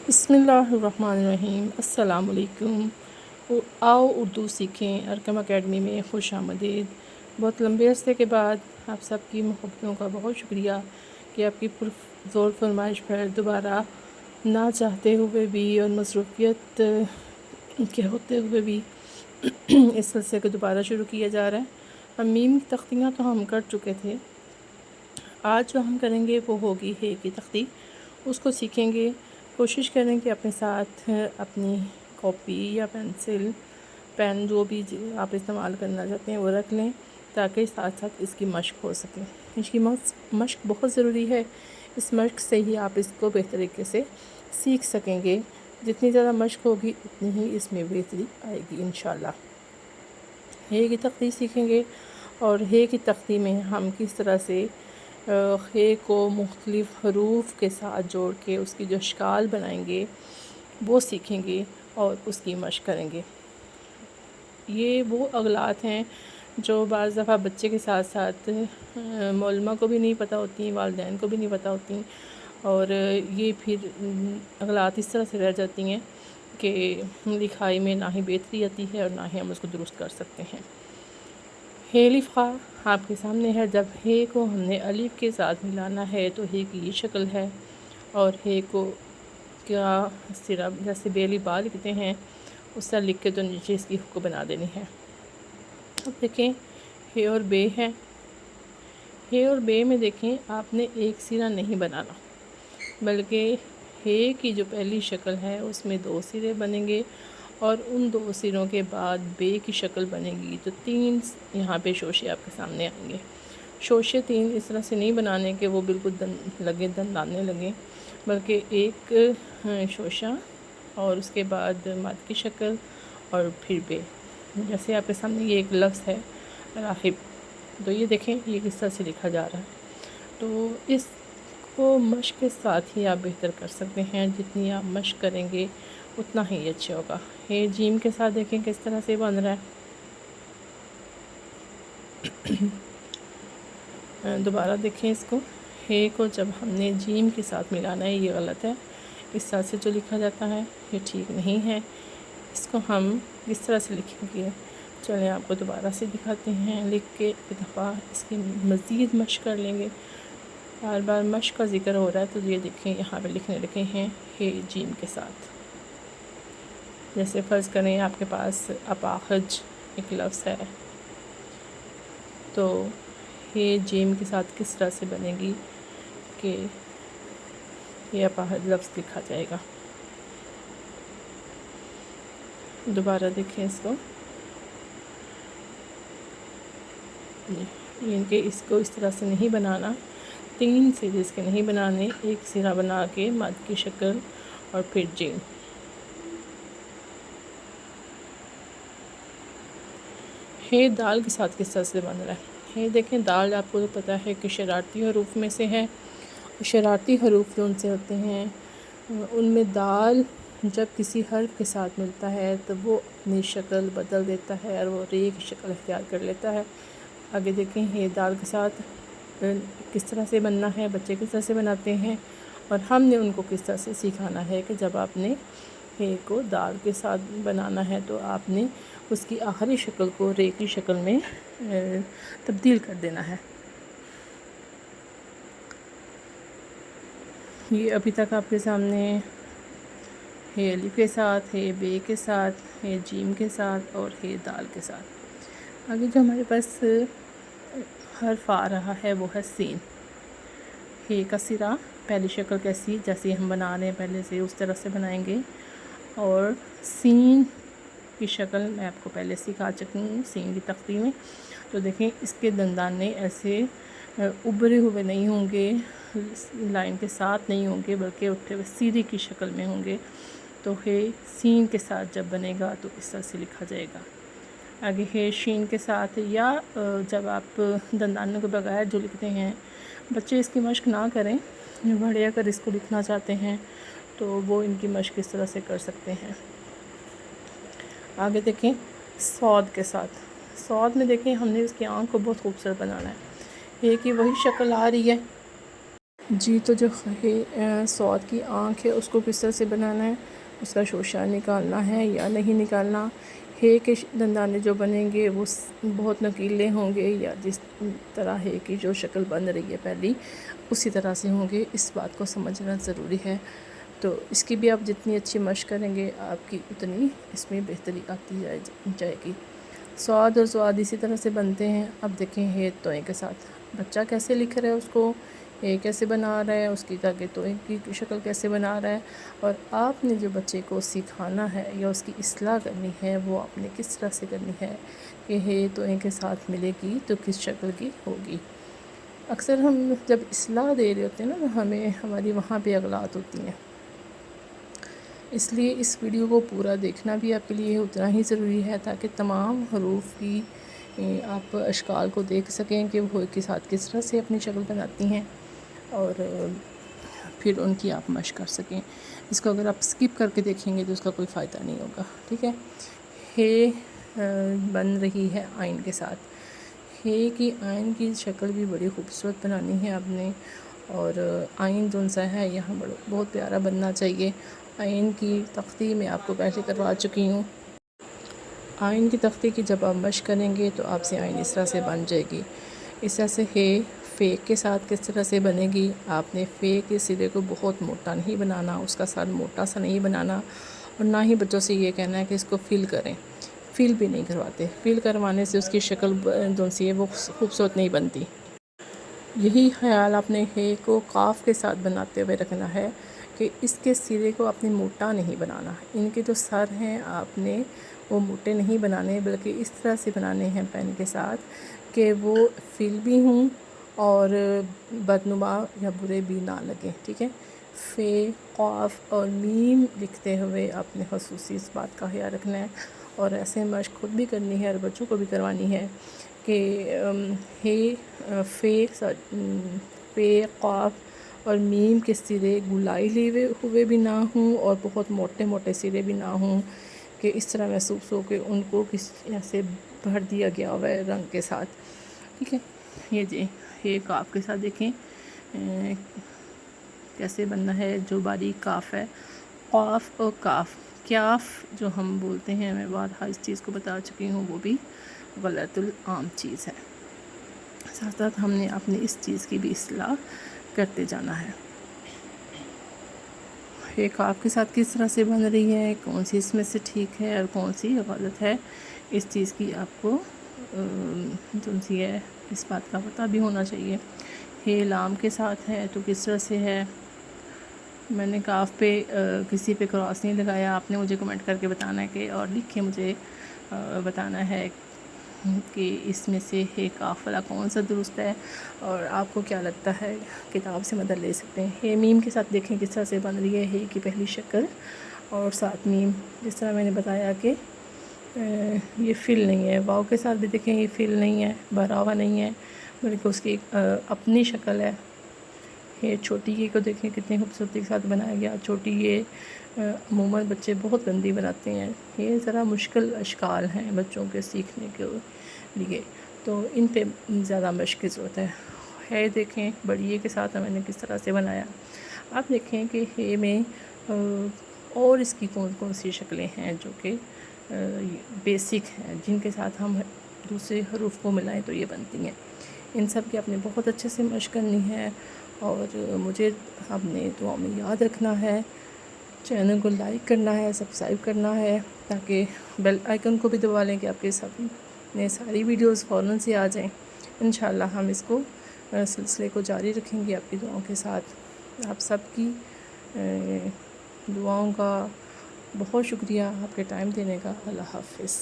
بسم اللہ الرحمن الرحیم۔ السلام علیکم۔ آؤ اردو سیکھیں ارکم اکیڈمی میں خوش آمدید۔ بہت لمبے عرصے کے بعد آپ سب کی محبتوں کا بہت شکریہ کہ آپ کی پرزور فرمائش پر دوبارہ نہ چاہتے ہوئے بھی اور مصروفیت کے ہوتے ہوئے بھی اس سلسلے کو دوبارہ شروع کیا جا رہا ہے۔ میم کی تختیاں تو ہم کر چکے تھے، آج جو ہم کریں گے وہ ہوگی ہے کی تختی، اس کو سیکھیں گے۔ کوشش کریں کہ اپنے ساتھ اپنی کاپی یا پینسل، پین جو بھی آپ استعمال کرنا چاہتے ہیں وہ رکھ لیں، تاکہ ساتھ ساتھ اس کی مشق ہو سکے۔ اس کی مشق بہت ضروری ہے، اس مشق سے ہی آپ اس کو بہتر طریقے سے سیکھ سکیں گے۔ جتنی زیادہ مشق ہوگی اتنی ہی اس میں بہتری آئے گی انشاءاللہ۔ ہے کی تختی سیکھیں گے، اور ہے کی تختی میں ہم کس طرح سے ہے کو مختلف حروف کے ساتھ جوڑ کے اس کی جو اشکال بنائیں گے وہ سیکھیں گے اور اس کی مشق کریں گے۔ یہ وہ اغلاط ہیں جو بعض دفعہ بچے کے ساتھ ساتھ معلمہ کو بھی نہیں پتہ ہوتی، والدین کو بھی نہیں پتہ ہوتی، اور یہ پھر اغلاط اس طرح سے رہ جاتی ہیں کہ لکھائی میں نہ ہی بہتری آتی ہے اور نہ ہی ہم اس کو درست کر سکتے ہیں۔ ہے الف خا آپ کے سامنے ہے۔ جب ہے کو ہم نے الف کے ساتھ ملانا ہے تو ہے کی یہ شکل ہے، اور ہے کو کیا صرف جیسے بیلی با لکھتے ہیں اس طرح لکھ کے تو نیچے اس کی کو بنا دینی ہے۔ اب دیکھیں ہے اور بے ہے۔ ہے اور بے میں دیکھیں آپ نے ایک سرا نہیں بنانا، بلکہ ہے کی جو پہلی شکل ہے اس میں 2 سرے بنیں گے، اور ان 2 سروں کے بعد بے کی شکل بنے گی تو 3 یہاں پہ شوشے آپ کے سامنے آئیں گے۔ شوشے 3 اس طرح سے نہیں بنانے کہ وہ بالکل دندانے لگیں، بلکہ ایک شوشہ اور اس کے بعد مد کی شکل اور پھر بے۔ جیسے آپ کے سامنے یہ ایک لفظ ہے راہب، تو یہ دیکھیں یہ کس طرح سے لکھا جا رہا ہے۔ تو اس کو مشق کے ساتھ ہی آپ بہتر کر سکتے ہیں، جتنی آپ مشق کریں گے اتنا ہی اچھا ہوگا۔ ہے جیم کے ساتھ دیکھیں کس طرح سے بن رہا ہے۔ دوبارہ دیکھیں اس کو، ہے کو جب ہم نے جیم کے ساتھ ملانا ہے یہ غلط ہے، اس طرح سے جو لکھا جاتا ہے یہ ٹھیک نہیں ہے۔ اس کو ہم اس طرح سے لکھیں گے۔ چلیں آپ کو دوبارہ سے دکھاتے ہیں لکھ کے، ایک دفعہ اس کی مزید مشق کر لیں گے۔ بار بار مشق کا ذکر ہو رہا ہے تو یہ دیکھیں یہاں پہ لکھنے لگے ہیں ہے جیم کے ساتھ۔ جیسے فرض کریں آپ کے پاس اپاہج ایک لفظ ہے، تو ہے جیم کے ساتھ کس طرح سے بنے گی کہ یہ اپاہج لفظ لکھا جائے گا۔ دوبارہ دیکھیں اس کو، یہ کہ اس کو اس طرح سے نہیں بنانا، 3 سرے اس کے نہیں بنانے، ایک سرا بنا کے مد کی شکل اور پھر جیم۔ ہے دال کے ساتھ کس طرح سے بن رہا ہے۔ ہے دیکھیں دال آپ کو تو پتہ ہے کہ شرارتی حروف میں سے ہے، شرارتی حروف جو ان سے ہوتے ہیں ان میں دال جب کسی حرف کے ساتھ ملتا ہے تو وہ اپنی شکل بدل دیتا ہے اور وہ رے کی شکل اختیار کر لیتا ہے۔ آگے دیکھیں ہے دال کے ساتھ کس طرح سے بننا ہے، بچے کس طرح سے بناتے ہیں، اور ہم نے ان کو کس طرح سے سکھانا ہے کہ جب آپ نے ہے کو دال کے ساتھ بنانا ہے تو آپ نے اس کی آخری شکل کو رے کی شکل میں تبدیل کر دینا ہے۔ یہ ابھی تک آپ کے سامنے ہے الف کے ساتھ، ہے بے کے ساتھ، ہے جیم کے ساتھ اور ہے دال کے ساتھ۔ آگے جو ہمارے پاس حرف آ رہا ہے وہ ہے سین۔ ہے کا سرا پہلی شکل کیسی جیسی ہم بنا رہے ہیں پہلے سے اس طرح سے بنائیں گے، اور سین کی شکل میں آپ کو پہلے سکھا چکی ہوں سین کی تختی میں۔ تو دیکھیں اس کے دندانے ایسے ابھرے ہوئے نہیں ہوں گے، لائن کے ساتھ نہیں ہوں گے، بلکہ اٹھے ہوئے سیدھی کی شکل میں ہوں گے۔ تو ہے سین کے ساتھ جب بنے گا تو اس طرح سے لکھا جائے گا۔ آگے ہے شین کے ساتھ، یا جب آپ دندانوں کے بغیر جو لکھتے ہیں، بچے اس کی مشق نہ کریں، بڑے اگر اس کو لکھنا چاہتے ہیں تو وہ ان کی مشق اس طرح سے کر سکتے ہیں۔ آگے دیکھیں صاد کے ساتھ، صاد میں دیکھیں ہم نے اس کی آنکھ کو بہت خوبصورت بنانا ہے۔ ہے کی وہی شکل آ رہی ہے، جی تو جو سعود کی آنکھ ہے اس کو کس طرح سے بنانا ہے، اس کا شوشہ نکالنا ہے یا نہیں نکالنا، ہے کے دندانے جو بنیں گے وہ بہت نکیلے ہوں گے یا جس طرح ہے کی جو شکل بن رہی ہے پہلی اسی طرح سے ہوں گے، اس بات کو سمجھنا ضروری ہے۔ تو اس کی بھی آپ جتنی اچھی مشق کریں گے آپ کی اتنی اس میں بہتری آتی جائے گی۔ سعود اور ضاد اسی طرح سے بنتے ہیں۔ اب دیکھیں ہے توئیں کے ساتھ بچہ کیسے لکھ رہا ہے، اس کو کیسے بنا رہا ہے، اس کی تاکہ توئیں کی شکل کیسے بنا رہا ہے، اور آپ نے جو بچے کو سکھانا ہے یا اس کی اصلاح کرنی ہے وہ آپ نے کس طرح سے کرنی ہے کہ ہے توئیں کے ساتھ ملے گی تو کس شکل کی ہوگی۔ اکثر ہم جب اصلاح دے رہے ہوتے ہیں نا تو ہماری وہاں پہ اغلاط ہوتی ہیں، اس لیے اس ویڈیو کو پورا دیکھنا بھی آپ کے لیے اتنا ہی ضروری ہے تاکہ تمام حروف کی آپ اشکال کو دیکھ سکیں کہ وہ کے ساتھ کس طرح سے اپنی شکل بناتی ہیں اور پھر ان کی آپ مشق کر سکیں۔ اس کو اگر آپ اسکپ کر کے دیکھیں گے تو اس کا کوئی فائدہ نہیں ہوگا، ٹھیک ہے۔ ہے بن رہی ہے آئن کے ساتھ، ہے کی آئن کی شکل بھی بڑی خوبصورت بنانی ہے آپ نے، اور آئن جو سا ہے یہاں بہت پیارا بننا چاہیے۔ آئن کی تختی میں آپ کو پہلے کروا چکی ہوں۔ آئن کی تختی کی جب آپ مشق کریں گے تو آپ سے آئن اس طرح سے بن جائے گی۔ اس طرح سے ہے فے کے ساتھ کس طرح سے بنے گی، آپ نے فے کے سرے کو بہت موٹا نہیں بنانا، اس کا سر موٹا سا نہیں بنانا، اور نہ ہی بچوں سے یہ کہنا ہے کہ اس کو فل کریں، فل بھی نہیں کرواتے، فل کروانے سے اس کی شکل جو سی ہے وہ خوبصورت نہیں بنتی۔ یہی خیال آپ نے ہے کو قاف کے ساتھ بناتے ہوئے رکھنا ہے کہ اس کے سرے کو آپ نے موٹا نہیں بنانا، ان کے جو سر ہیں آپ نے وہ موٹے نہیں بنانے بلکہ اس طرح سے بنانے ہیں پین کے ساتھ کہ وہ فل بھی ہوں اور بدنما یا برے بھی نہ لگیں، ٹھیک ہے۔ فے، قاف اور میم لکھتے ہوئے آپ نے خصوصی اس بات کا خیال رکھنا ہے، اور ایسے مشق خود بھی کرنی ہے اور بچوں کو بھی کروانی ہے کہ فے، قاف اور میم کے سرے گلائی لیے ہوئے بھی نہ ہوں اور بہت موٹے موٹے سرے بھی نہ ہوں کہ اس طرح محسوس ہو کہ ان کو کسی سے بھر دیا گیا ہوا ہے رنگ کے ساتھ، ٹھیک ہے۔ یہ جی یہ کاف کے ساتھ دیکھیں کیسے بننا ہے، جو باریک کاف ہے۔ قاف اور کاف، کیاف جو ہم بولتے ہیں، میں بارہا اس چیز کو بتا چکی ہوں، وہ بھی غلط العام چیز ہے۔ ساتھ ساتھ ہم نے اپنی اس چیز کی بھی اصلاح کرتے جانا ہے۔ یہ کاف کے ساتھ کس طرح سے بن رہی ہے، کون سی اس میں سے ٹھیک ہے اور کون سی غلط ہے، اس چیز کی آپ کو جو سی ہے اس بات کا پتہ بھی ہونا چاہیے۔ ہے لام کے ساتھ ہے تو کس طرح سے ہے۔ میں نے کاف پہ کسی پہ کراس نہیں لگایا، آپ نے مجھے کمنٹ کر کے بتانا ہے کہ اور لکھ کے مجھے بتانا ہے کہ اس میں سے ہے کاف والا کون سا درست ہے، اور آپ کو کیا لگتا ہے کتاب سے مدد لے سکتے ہیں۔ ہے میم کے ساتھ دیکھیں کس طرح سے بن رہی ہے کی پہلی شکل، اور ساتھ میم جس طرح میں نے بتایا کہ یہ فل نہیں ہے۔ واؤ کے ساتھ بھی دیکھیں یہ فل نہیں ہے، بھرا ہوا نہیں ہے بلکہ اس کی اپنی شکل ہے۔ یہ چھوٹی یہ کو دیکھیں کتنی خوبصورتی کے ساتھ بنایا گیا، چھوٹی یہ عموماً بچے بہت گندی بناتے ہیں، یہ ذرا مشکل اشکال ہیں بچوں کے سیکھنے کے لیے، تو ان پہ زیادہ مشق کی ضرورت ہے۔ دیکھیں بڑی کے ساتھ میں نے کس طرح سے بنایا، آپ دیکھیں کہ ہے میں اور اس کی کون کون سی شکلیں ہیں جو کہ بیسک ہیں، جن کے ساتھ ہم دوسرے حروف کو ملائیں تو یہ بنتی ہیں۔ ان سب کی آپ نے بہت اچھے سے مشق کرنی ہے، اور مجھے آپ نے دعاؤں میں یاد رکھنا ہے، چینل کو لائک کرنا ہے، سبسکرائب کرنا ہے، تاکہ بیل آئیکن کو بھی دبا لیں کہ آپ کے سامنے ساری ویڈیوز فوراً سے آ جائیں۔ انشاءاللہ ہم اس کو سلسلے کو جاری رکھیں گے آپ کی دعاؤں کے ساتھ۔ آپ سب کی دعاؤں کا بہت شکریہ، آپ کے ٹائم دینے کا۔ اللہ حافظ۔